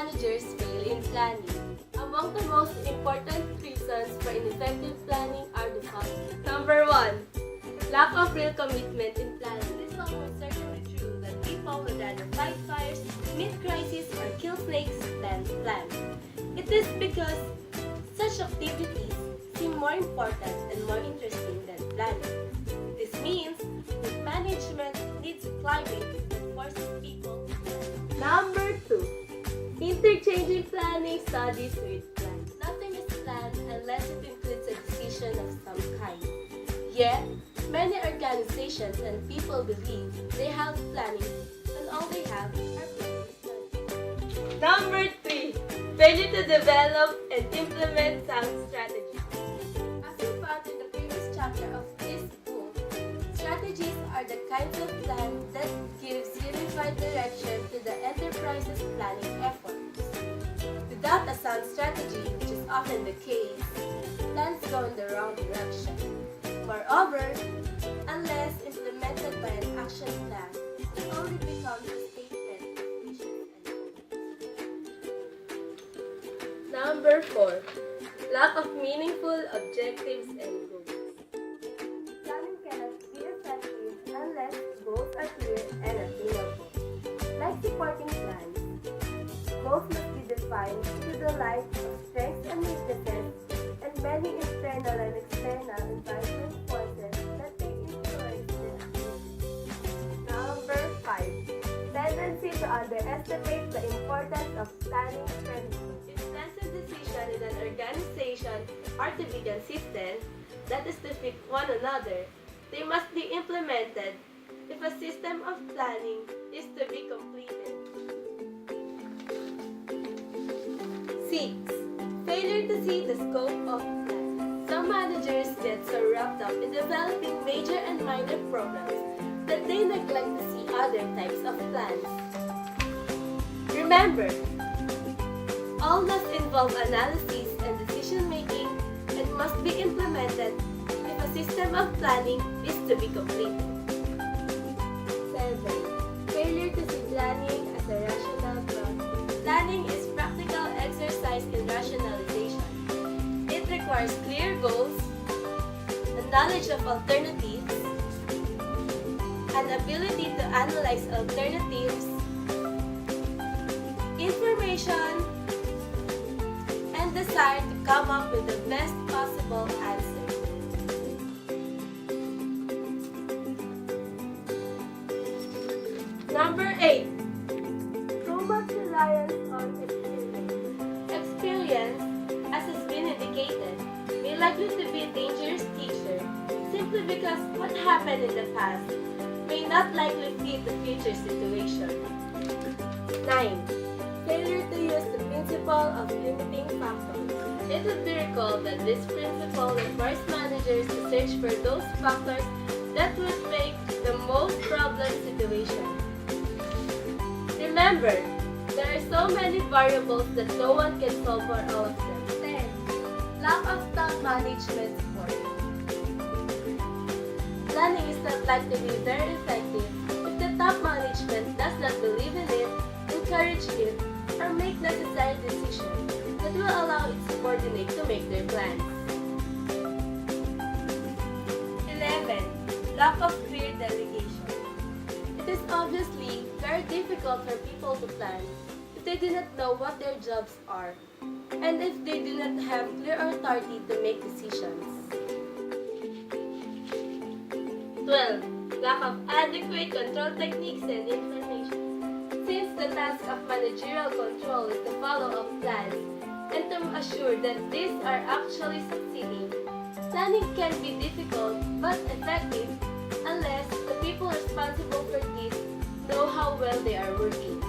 managers fail in planning. Among the most important reasons for ineffective planning are the following. Number 1. Lack of real commitment in planning. It is almost certainly true that people would rather fight fires, meet crises, or kill snakes than plan. It is because such activities seem more important and more interesting than planning. This means that management needs a climate that forces people to plan. Number 2. Interchanging planning studies with plan. Nothing is planned unless it includes a decision of some kind. Yet, many organizations and people believe they have planning and all they have are planning. Number 3. Failure to develop and implement sound strategies. As we found in the previous chapter of this book, strategies are the kinds of plan that gives unified direction to the enterprise's planning efforts. Without a sound strategy, which is often the case, plans go in the wrong direction. Moreover, unless implemented by an action plan, it only becomes a statement of vision and goals. Number 4. Lack of meaningful objectives and goals. Planning cannot be effective unless goals are clear and attainable. Like supporting plans, goals must be defined to the light of strengths and weaknesses and many internal and external environment forces that may influence their activities. Number 5. Tendency to underestimate the importance of planning premises. If plans and decisions in an organization are to be consistent, that is to fit one another, they must be implemented if a system of planning is to be completed. 6. Failure to see the scope of plans. Some managers get so wrapped up in developing major and minor programs that they neglect to see other types of plans. Remember, all must involve analysis and decision making and must be implemented if a system of planning is to be completed. 7. Failure to see planning as a rational process. Planning is practical exercise in rationalization. It requires clear goals, a knowledge of alternatives, an ability to analyze alternatives, information, and desire to come up with the best possible answer. Number 8. Too much reliance on experience. Experience, as has been indicated, may likely to be a dangerous teacher simply because what happened in the past may not likely fit the future situation. 9. Failure to use the principle of limiting factors. It would be recalled that this principle requires managers to search for those factors that would make the most problem situation. Remember, there are so many variables that no one can solve for all of them. 10. Lack of top management support. Planning is not likely to be very effective if the top management does not believe in it, encourage it, or make necessary decisions that will allow its subordinates to make their plans. 11. Lack of clear delegation. It is obviously very difficult for people to plan if they do not know what their jobs are and if they do not have clear authority to make decisions. 12. Lack of adequate control techniques and information. Since the task of managerial control is to follow up plans and to assure that these are actually succeeding, planning can be difficult but effective unless the people responsible for this know how well they are working.